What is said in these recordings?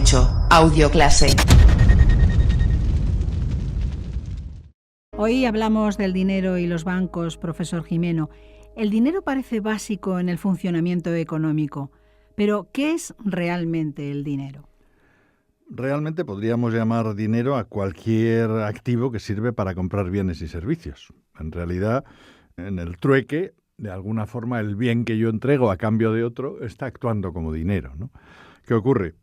8. Audioclase. Hoy hablamos del dinero y los bancos, profesor Gimeno. El dinero parece básico en el funcionamiento económico, pero ¿qué es realmente el dinero? Realmente podríamos llamar dinero a cualquier activo que sirve para comprar bienes y servicios. En realidad, en el trueque, de alguna forma, el bien que yo entrego a cambio de otro está actuando como dinero, ¿no? ¿Qué ocurre?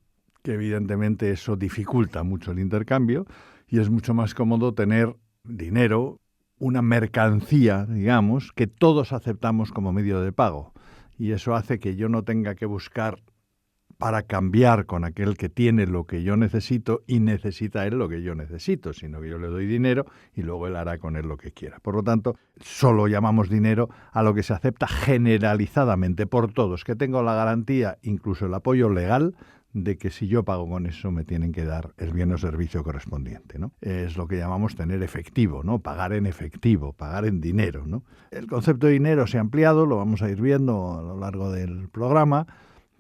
Que evidentemente eso dificulta mucho el intercambio y es mucho más cómodo tener dinero, una mercancía, digamos, que todos aceptamos como medio de pago. Y eso hace que yo no tenga que buscar para cambiar con aquel que tiene lo que yo necesito y necesita él lo que yo necesito, sino que yo le doy dinero y luego él hará con él lo que quiera. Por lo tanto, solo llamamos dinero a lo que se acepta generalizadamente por todos, que tengo la garantía, incluso el apoyo legal, de que si yo pago con eso me tienen que dar el bien o servicio correspondiente, ¿no? Es lo que llamamos tener efectivo, ¿no? Pagar en efectivo, pagar en dinero, ¿no? El concepto de dinero se ha ampliado, lo vamos a ir viendo a lo largo del programa,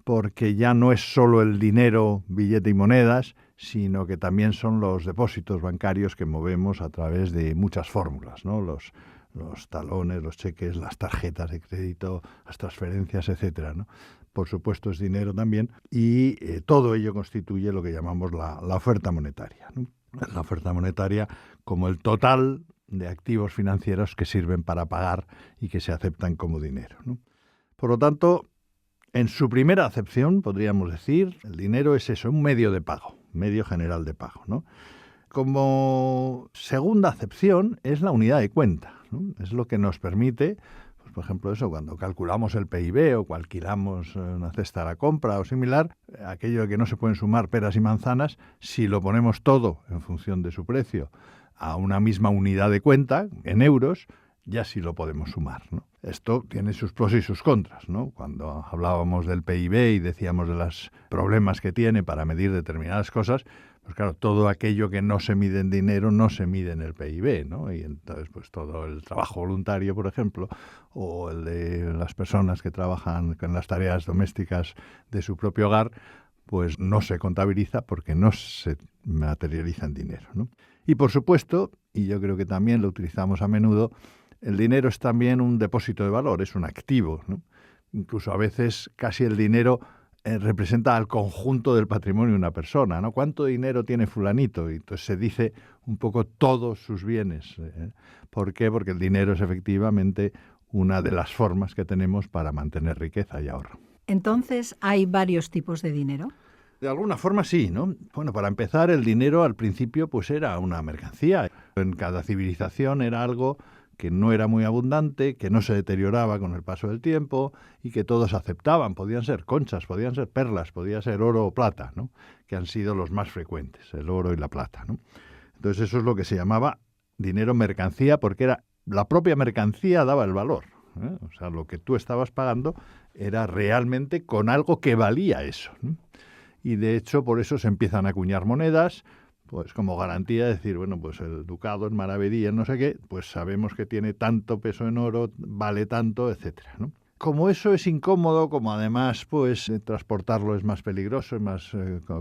porque ya no es solo el dinero, billete y monedas, sino que también son los depósitos bancarios que movemos a través de muchas fórmulas, ¿no? Los talones, los cheques, las tarjetas de crédito, las transferencias, etcétera, ¿no? Por supuesto es dinero también y todo ello constituye lo que llamamos la oferta monetaria, ¿no? La oferta monetaria como el total de activos financieros que sirven para pagar y que se aceptan como dinero, ¿no? Por lo tanto, en su primera acepción, podríamos decir, el dinero es eso, un medio de pago, medio general de pago, ¿no? Como segunda acepción es la unidad de cuenta, ¿no? Es lo que nos permite, pues, por ejemplo, eso, cuando calculamos el PIB o alquilamos una cesta a la compra o similar, aquello de que no se pueden sumar peras y manzanas, si lo ponemos todo en función de su precio a una misma unidad de cuenta, en euros, ya sí lo podemos sumar, ¿no? Esto tiene sus pros y sus contras, ¿no? Cuando hablábamos del PIB y decíamos de los problemas que tiene para medir determinadas cosas, pues claro, todo aquello que no se mide en dinero no se mide en el PIB, ¿no? Y entonces, pues todo el trabajo voluntario, por ejemplo, o el de las personas que trabajan con las tareas domésticas de su propio hogar, pues no se contabiliza porque no se materializa en dinero, ¿no? Y por supuesto, y yo creo que también lo utilizamos a menudo, el dinero es también un depósito de valor, es un activo, ¿no? Incluso a veces casi el dinero representa al conjunto del patrimonio de una persona, ¿no? ¿Cuánto dinero tiene fulanito? Y entonces se dice un poco todos sus bienes. ¿Por qué? Porque el dinero es efectivamente una de las formas que tenemos para mantener riqueza y ahorro. Entonces, ¿hay varios tipos de dinero? De alguna forma sí, ¿no? Bueno, para empezar, el dinero al principio pues era una mercancía. En cada civilización era algo que no era muy abundante, que no se deterioraba con el paso del tiempo y que todos aceptaban. Podían ser conchas, podían ser perlas, podía ser oro o plata, ¿no? Que han sido los más frecuentes, el oro y la plata, ¿no? Entonces eso es lo que se llamaba dinero mercancía, porque era la propia mercancía daba el valor, ¿eh? O sea, lo que tú estabas pagando era realmente con algo que valía eso, ¿no? Y de hecho por eso se empiezan a acuñar monedas, pues como garantía de decir, bueno, pues el ducado en maravedí, no sé qué, pues sabemos que tiene tanto peso en oro, vale tanto, etcétera, ¿no? Como eso es incómodo, como además pues transportarlo es más peligroso, es más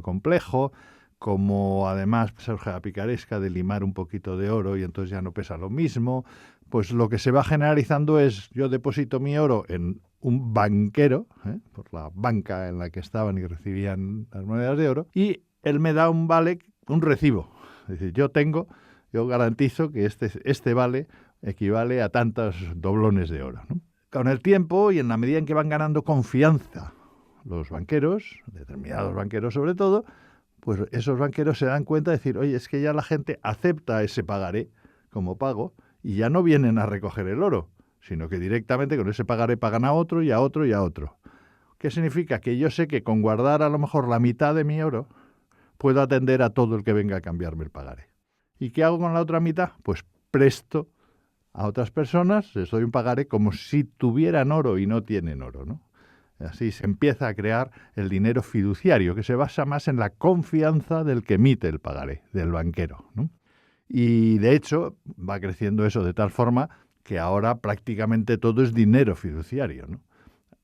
complejo, como además surge la picaresca de limar un poquito de oro y entonces ya no pesa lo mismo, pues lo que se va generalizando es yo deposito mi oro en un banquero, por la banca en la que estaban y recibían las monedas de oro, y él me da un vale, un recibo. Es decir, yo garantizo que este vale equivale a tantos doblones de oro, ¿no? Con el tiempo y en la medida en que van ganando confianza los banqueros, determinados banqueros sobre todo, pues esos banqueros se dan cuenta de decir, oye, es que ya la gente acepta ese pagaré como pago y ya no vienen a recoger el oro, sino que directamente con ese pagaré pagan a otro y a otro y a otro. ¿Qué significa? Que yo sé que con guardar a lo mejor la mitad de mi oro puedo atender a todo el que venga a cambiarme el pagaré. ¿Y qué hago con la otra mitad? Pues presto a otras personas, les doy un pagaré como si tuvieran oro y no tienen oro, ¿no? Así se empieza a crear el dinero fiduciario, que se basa más en la confianza del que emite el pagaré, del banquero, ¿no? Y de hecho va creciendo eso de tal forma que ahora prácticamente todo es dinero fiduciario, ¿no?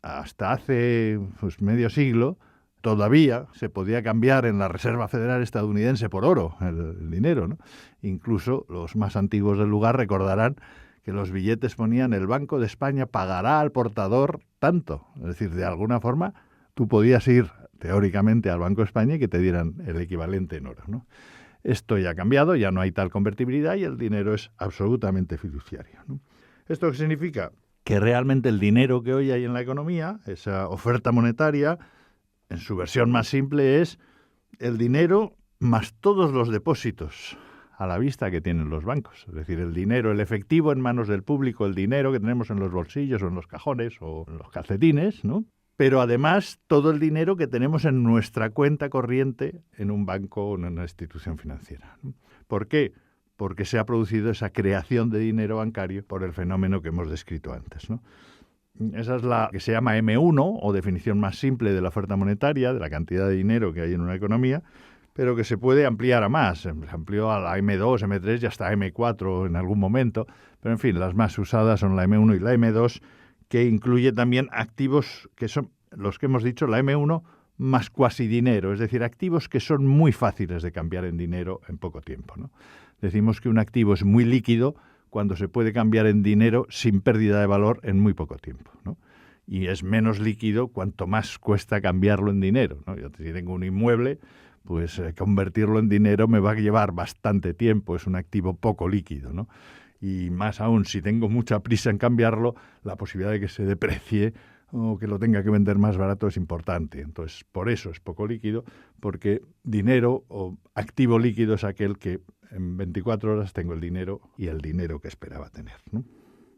Hasta hace pues, medio siglo Todavía se podía cambiar en la Reserva Federal estadounidense por oro el dinero, ¿no? Incluso los más antiguos del lugar recordarán que los billetes ponían el Banco de España pagará al portador tanto. Es decir, de alguna forma tú podías ir teóricamente al Banco de España y que te dieran el equivalente en oro, ¿no? Esto ya ha cambiado, ya no hay tal convertibilidad y el dinero es absolutamente fiduciario, ¿no? ¿Esto qué significa? Que realmente el dinero que hoy hay en la economía, esa oferta monetaria, en su versión más simple es el dinero más todos los depósitos a la vista que tienen los bancos. Es decir, el dinero, el efectivo en manos del público, el dinero que tenemos en los bolsillos o en los cajones o en los calcetines, ¿no? Pero además todo el dinero que tenemos en nuestra cuenta corriente en un banco o en una institución financiera, ¿no? ¿Por qué? Porque se ha producido esa creación de dinero bancario por el fenómeno que hemos descrito antes, ¿no? Esa es la que se llama M1, o definición más simple de la oferta monetaria, de la cantidad de dinero que hay en una economía, pero que se puede ampliar a más. Se amplió a la M2, M3 y hasta M4 en algún momento. Pero, en fin, las más usadas son la M1 y la M2, que incluye también activos que son los que hemos dicho, la M1 más cuasi dinero, es decir, activos que son muy fáciles de cambiar en dinero en poco tiempo, ¿no? Decimos que un activo es muy líquido cuando se puede cambiar en dinero sin pérdida de valor en muy poco tiempo, ¿no? Y es menos líquido cuanto más cuesta cambiarlo en dinero, ¿no? Yo si tengo un inmueble, pues convertirlo en dinero me va a llevar bastante tiempo, es un activo poco líquido, ¿no? Y más aún, si tengo mucha prisa en cambiarlo, la posibilidad de que se deprecie o que lo tenga que vender más barato es importante. Entonces, por eso es poco líquido, porque dinero o activo líquido es aquel que en 24 horas tengo el dinero y el dinero que esperaba tener, ¿no?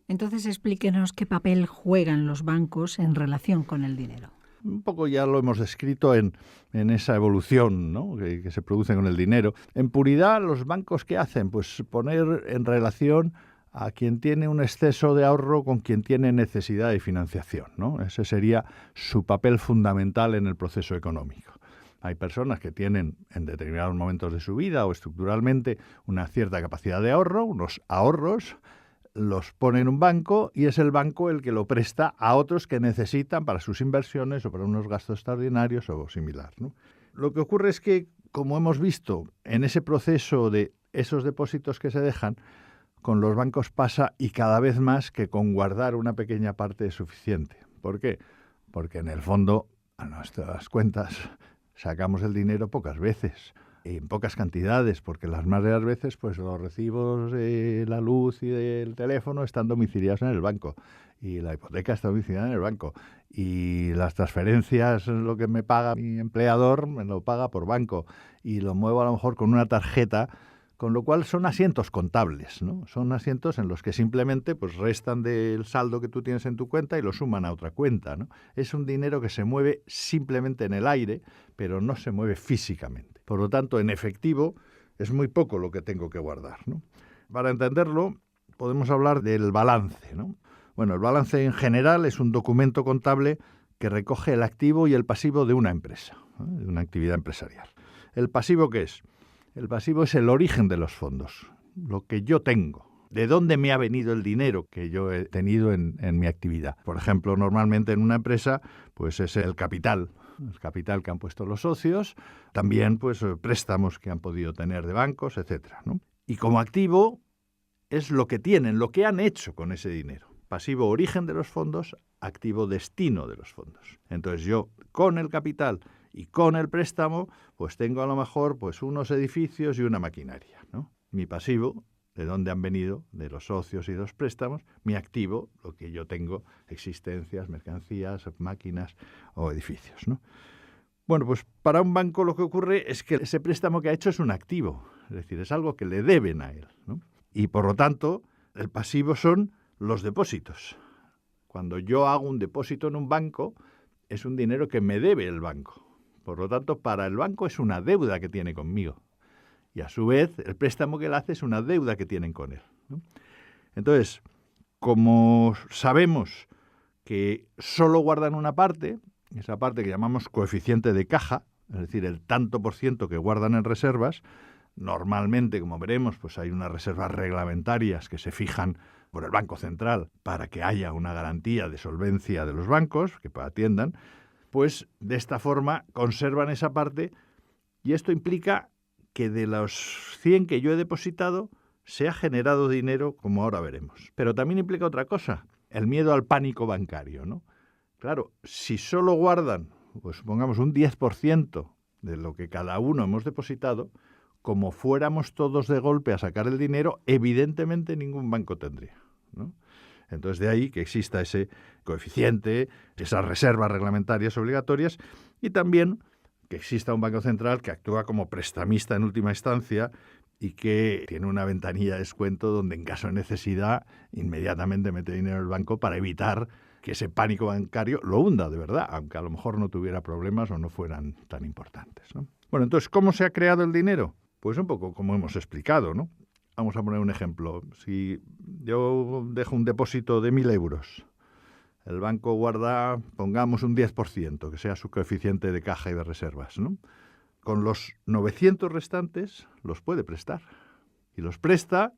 Entonces explíquenos qué papel juegan los bancos en relación con el dinero. Un poco ya lo hemos descrito en esa evolución, ¿no?, que se produce con el dinero. En puridad, ¿los bancos qué hacen? Pues poner en relación a quien tiene un exceso de ahorro con quien tiene necesidad de financiación, ¿no? Ese sería su papel fundamental en el proceso económico. Hay personas que tienen en determinados momentos de su vida o estructuralmente una cierta capacidad de ahorro, unos ahorros, los pone en un banco y es el banco el que lo presta a otros que necesitan para sus inversiones o para unos gastos extraordinarios o similar, ¿no? Lo que ocurre es que, como hemos visto, en ese proceso de esos depósitos que se dejan, con los bancos pasa y cada vez más que con guardar una pequeña parte es suficiente. ¿Por qué? Porque en el fondo, a nuestras cuentas, sacamos el dinero pocas veces, en pocas cantidades, porque las más de las veces pues los recibos de la luz y del teléfono están domiciliados en el banco y la hipoteca está domiciliada en el banco y las transferencias, lo que me paga mi empleador, me lo paga por banco y lo muevo a lo mejor con una tarjeta, con lo cual son asientos contables, ¿no? Son asientos en los que simplemente pues restan del saldo que tú tienes en tu cuenta y lo suman a otra cuenta, ¿no? Es un dinero que se mueve simplemente en el aire, pero no se mueve físicamente. Por lo tanto, en efectivo es muy poco lo que tengo que guardar, ¿no? Para entenderlo, podemos hablar del balance, ¿no? Bueno, el balance en general es un documento contable que recoge el activo y el pasivo de una empresa, ¿no?, de una actividad empresarial. ¿El pasivo qué es? El pasivo es el origen de los fondos, lo que yo tengo, de dónde me ha venido el dinero que yo he tenido en mi actividad. Por ejemplo, normalmente en una empresa pues es el capital que han puesto los socios, también pues préstamos que han podido tener de bancos, etcétera, ¿no? Y como activo es lo que tienen, lo que han hecho con ese dinero. Pasivo origen de los fondos, activo destino de los fondos. Entonces yo con el capital y con el préstamo, pues tengo a lo mejor pues unos edificios y una maquinaria, ¿no? Mi pasivo, de dónde han venido, de los socios y de los préstamos. Mi activo, lo que yo tengo, existencias, mercancías, máquinas o edificios, ¿no? Bueno, pues para un banco lo que ocurre es que ese préstamo que ha hecho es un activo, es decir, es algo que le deben a él, ¿no? Y por lo tanto, el pasivo son los depósitos. Cuando yo hago un depósito en un banco, es un dinero que me debe el banco. Por lo tanto, para el banco es una deuda que tiene conmigo. Y a su vez, el préstamo que él hace es una deuda que tienen con él, ¿no? Entonces, como sabemos que solo guardan una parte, esa parte que llamamos coeficiente de caja, es decir, el tanto por ciento que guardan en reservas, normalmente, como veremos, pues hay unas reservas reglamentarias que se fijan por el Banco Central para que haya una garantía de solvencia de los bancos que atiendan. pues de esta forma conservan esa parte y esto implica que de los 100 que yo he depositado se ha generado dinero, como ahora veremos. Pero también implica otra cosa, el miedo al pánico bancario, ¿no? Claro, si solo guardan, pues supongamos un 10% de lo que cada uno hemos depositado, como fuéramos todos de golpe a sacar el dinero, evidentemente ningún banco tendría, ¿no? Entonces, de ahí que exista ese coeficiente, esas reservas reglamentarias obligatorias y también que exista un Banco Central que actúa como prestamista en última instancia y que tiene una ventanilla de descuento donde en caso de necesidad inmediatamente mete dinero en el banco para evitar que ese pánico bancario lo hunda de verdad, aunque a lo mejor no tuviera problemas o no fueran tan importantes, ¿no? Bueno, entonces, ¿cómo se ha creado el dinero? Pues un poco como hemos explicado, ¿no? Vamos a poner un ejemplo. Si yo dejo un depósito de 1.000 euros, el banco guarda, pongamos un 10%, que sea su coeficiente de caja y de reservas, ¿no? Con los 900 restantes los puede prestar. Y los presta,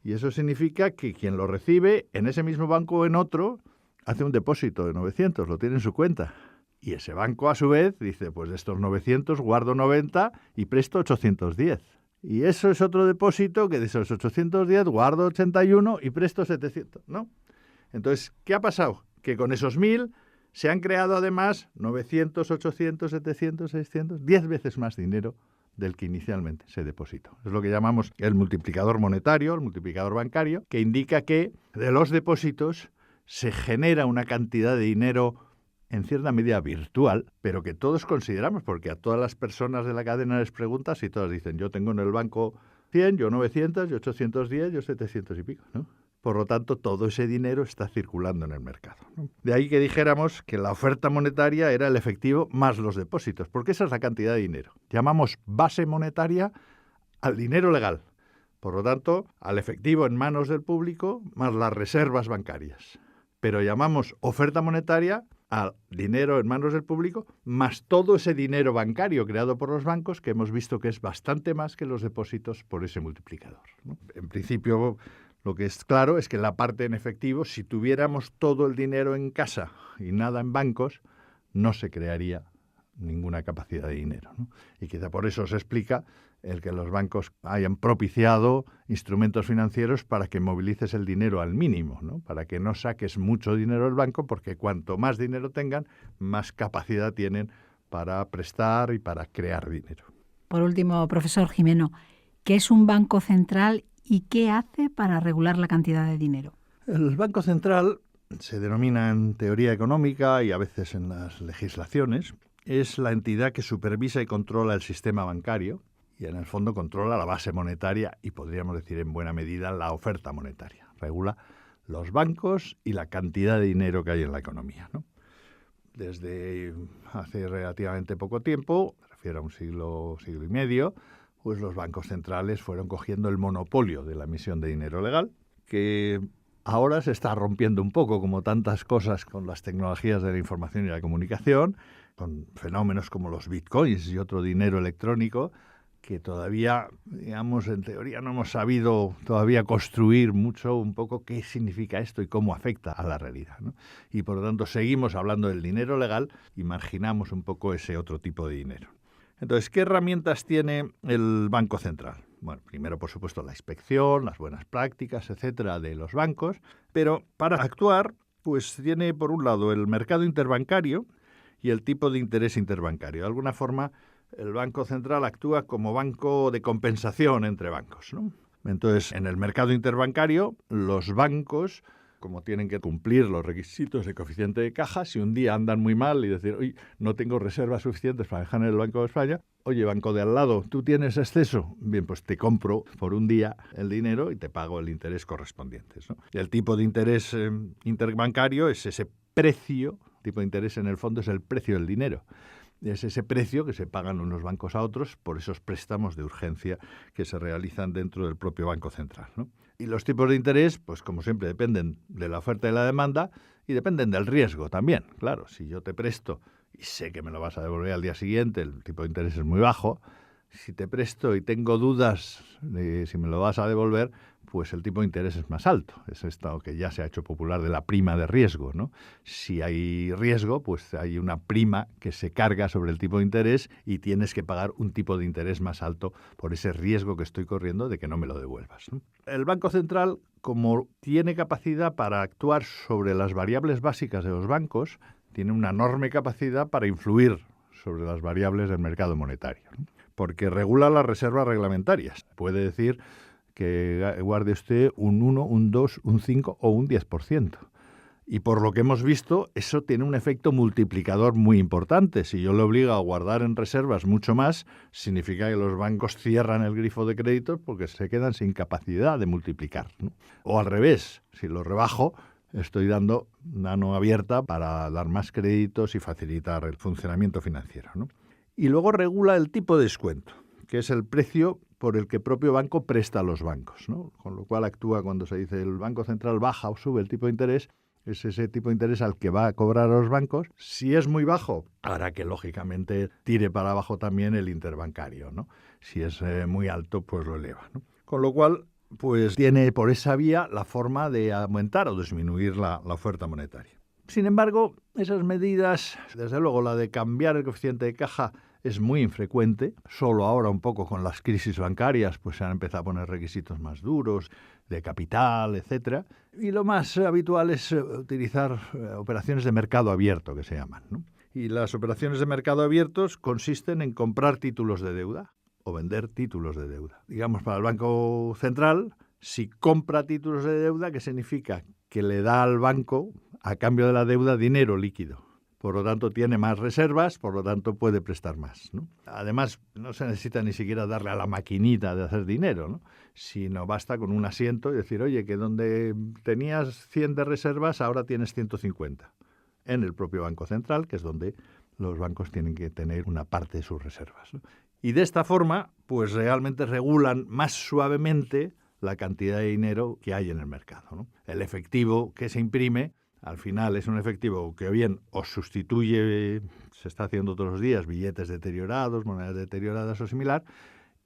y eso significa que quien lo recibe en ese mismo banco o en otro hace un depósito de 900, lo tiene en su cuenta. Y ese banco, a su vez, dice, pues de estos 900 guardo 90 y presto 810. Y eso es otro depósito que de esos 810 guardo 81 y presto 700, ¿no? Entonces, ¿qué ha pasado? Que con esos 1.000 se han creado además 900, 800, 700, 600, 10 veces más dinero del que inicialmente se depositó. Es lo que llamamos el multiplicador monetario, el multiplicador bancario, que indica que de los depósitos se genera una cantidad de dinero en cierta medida virtual, pero que todos consideramos, porque a todas las personas de la cadena les preguntas y todas dicen, yo tengo en el banco 100, yo 900, yo 810, yo 700 y pico, ¿no? Por lo tanto, todo ese dinero está circulando en el mercado, ¿no? De ahí que dijéramos que la oferta monetaria era el efectivo más los depósitos, porque esa es la cantidad de dinero. Llamamos base monetaria al dinero legal, por lo tanto, al efectivo en manos del público más las reservas bancarias. Pero llamamos oferta monetaria al dinero en manos del público, más todo ese dinero bancario creado por los bancos, que hemos visto que es bastante más que los depósitos por ese multiplicador, ¿no? En principio, lo que es claro es que la parte en efectivo, si tuviéramos todo el dinero en casa y nada en bancos, no se crearía ninguna capacidad de dinero, ¿no? Y quizá por eso se explica el que los bancos hayan propiciado instrumentos financieros para que movilices el dinero al mínimo, ¿no? Para que no saques mucho dinero del banco, porque cuanto más dinero tengan, más capacidad tienen para prestar y para crear dinero. Por último, profesor Gimeno, ¿qué es un banco central y qué hace para regular la cantidad de dinero? El Banco Central se denomina en teoría económica y a veces en las legislaciones, es la entidad que supervisa y controla el sistema bancario y en el fondo controla la base monetaria y podríamos decir en buena medida la oferta monetaria. Regula los bancos y la cantidad de dinero que hay en la economía, ¿no? Desde hace relativamente poco tiempo, me refiero a un siglo y medio, pues los bancos centrales fueron cogiendo el monopolio de la emisión de dinero legal, que ahora se está rompiendo un poco, como tantas cosas con las tecnologías de la información y la comunicación, con fenómenos como los bitcoins y otro dinero electrónico, que todavía, digamos, en teoría no hemos sabido todavía construir mucho un poco qué significa esto y cómo afecta a la realidad, ¿no? Y por lo tanto seguimos hablando del dinero legal y marginamos un poco ese otro tipo de dinero. Entonces, ¿qué herramientas tiene el Banco Central? Bueno, primero, por supuesto, la inspección, las buenas prácticas, etcétera, de los bancos, pero para actuar, pues tiene por un lado el mercado interbancario y el tipo de interés interbancario. De alguna forma, el Banco Central actúa como banco de compensación entre bancos, ¿no? Entonces, en el mercado interbancario, los bancos, como tienen que cumplir los requisitos de coeficiente de caja, si un día andan muy mal y decir, oye, no tengo reservas suficientes para dejar en el Banco de España, oye, banco de al lado, ¿tú tienes exceso? Bien, pues te compro por un día el dinero y te pago el interés correspondiente, ¿no? Y el tipo de interés interbancario es ese precio, tipo de interés en el fondo es el precio del dinero. Es ese precio que se pagan unos bancos a otros por esos préstamos de urgencia que se realizan dentro del propio Banco Central, ¿no? Y los tipos de interés, pues como siempre, dependen de la oferta y la demanda y dependen del riesgo también. Claro, si yo te presto y sé que me lo vas a devolver al día siguiente, el tipo de interés es muy bajo. Si te presto y tengo dudas de si me lo vas a devolver, pues el tipo de interés es más alto. Es esto que ya se ha hecho popular de la prima de riesgo, ¿no? Si hay riesgo, pues hay una prima que se carga sobre el tipo de interés y tienes que pagar un tipo de interés más alto por ese riesgo que estoy corriendo de que no me lo devuelvas, ¿no? El Banco Central, como tiene capacidad para actuar sobre las variables básicas de los bancos, tiene una enorme capacidad para influir sobre las variables del mercado monetario, ¿no? Porque regula las reservas reglamentarias. Puede decir que guarde usted un 1, un 2, un 5 o un 10%. Y por lo que hemos visto, eso tiene un efecto multiplicador muy importante. Si yo le obligo a guardar en reservas mucho más, significa que los bancos cierran el grifo de créditos porque se quedan sin capacidad de multiplicar, ¿no? O al revés, si lo rebajo, estoy dando mano abierta para dar más créditos y facilitar el funcionamiento financiero, ¿no? Y luego regula el tipo de descuento, que es el precio por el que el propio banco presta a los bancos, ¿no? Con lo cual actúa cuando se dice el Banco Central baja o sube el tipo de interés, es ese tipo de interés al que va a cobrar a los bancos. Si es muy bajo, hará que lógicamente tire para abajo también el interbancario, ¿no? Si es muy alto, pues lo eleva, ¿no? Con lo cual, pues tiene por esa vía la forma de aumentar o disminuir la oferta monetaria. Sin embargo, esas medidas, desde luego la de cambiar el coeficiente de caja es muy infrecuente. Solo ahora un poco con las crisis bancarias pues se han empezado a poner requisitos más duros de capital, etcétera. Y lo más habitual es utilizar operaciones de mercado abierto, que se llaman, ¿no? Y las operaciones de mercado abiertos consisten en comprar títulos de deuda o vender títulos de deuda. Digamos, para el Banco Central, si compra títulos de deuda, ¿qué significa? Que le da al banco, a cambio de la deuda, dinero líquido. Por lo tanto, tiene más reservas, por lo tanto, puede prestar más, ¿no? Además, no se necesita ni siquiera darle a la maquinita de hacer dinero, ¿no? Sino basta con un asiento y decir, oye, que donde tenías 100 de reservas, ahora tienes 150. En el propio Banco Central, que es donde los bancos tienen que tener una parte de sus reservas, ¿no? Y de esta forma, pues realmente regulan más suavemente la cantidad de dinero que hay en el mercado, ¿no? El efectivo que se imprime, al final es un efectivo que bien os sustituye, se está haciendo todos los días, billetes deteriorados, monedas deterioradas o similar,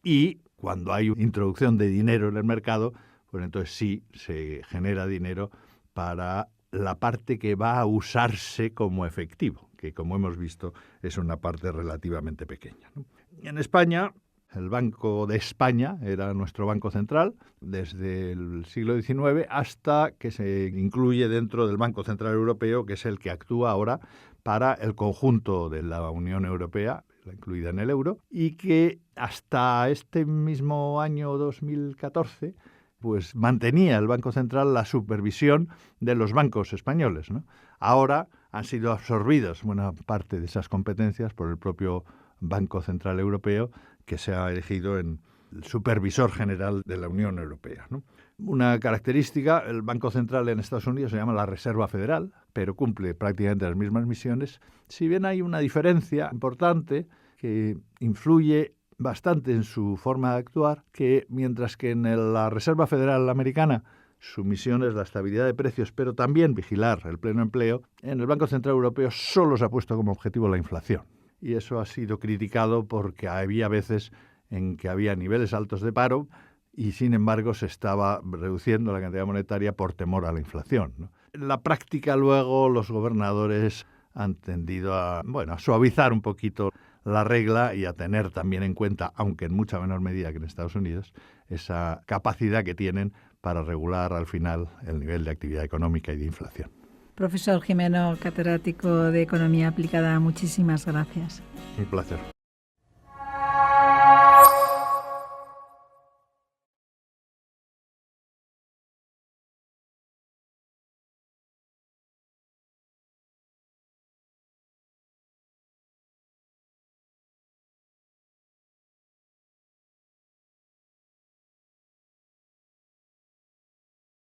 y cuando hay introducción de dinero en el mercado, pues entonces sí se genera dinero para la parte que va a usarse como efectivo, que como hemos visto es una parte relativamente pequeña, ¿no? En España, el Banco de España era nuestro Banco Central desde el siglo XIX hasta que se incluye dentro del Banco Central Europeo, que es el que actúa ahora para el conjunto de la Unión Europea, incluida en el euro, y que hasta este mismo año 2014 pues mantenía el Banco Central la supervisión de los bancos españoles, ¿no? Ahora han sido absorbidas buena parte de esas competencias por el propio Banco Central Europeo, que se ha elegido en el supervisor general de la Unión Europea, ¿no? Una característica, el Banco Central en Estados Unidos se llama la Reserva Federal, pero cumple prácticamente las mismas misiones, si bien hay una diferencia importante que influye bastante en su forma de actuar, que mientras que en la Reserva Federal Americana su misión es la estabilidad de precios, pero también vigilar el pleno empleo, en el Banco Central Europeo solo se ha puesto como objetivo la inflación. Y eso ha sido criticado porque había veces en que había niveles altos de paro y, sin embargo, se estaba reduciendo la cantidad monetaria por temor a la inflación, ¿no? En la práctica, luego, los gobernadores han tendido a suavizar un poquito la regla y a tener también en cuenta, aunque en mucha menor medida que en Estados Unidos, esa capacidad que tienen para regular al final el nivel de actividad económica y de inflación. Profesor Gimeno, catedrático de Economía Aplicada, muchísimas gracias. Un placer.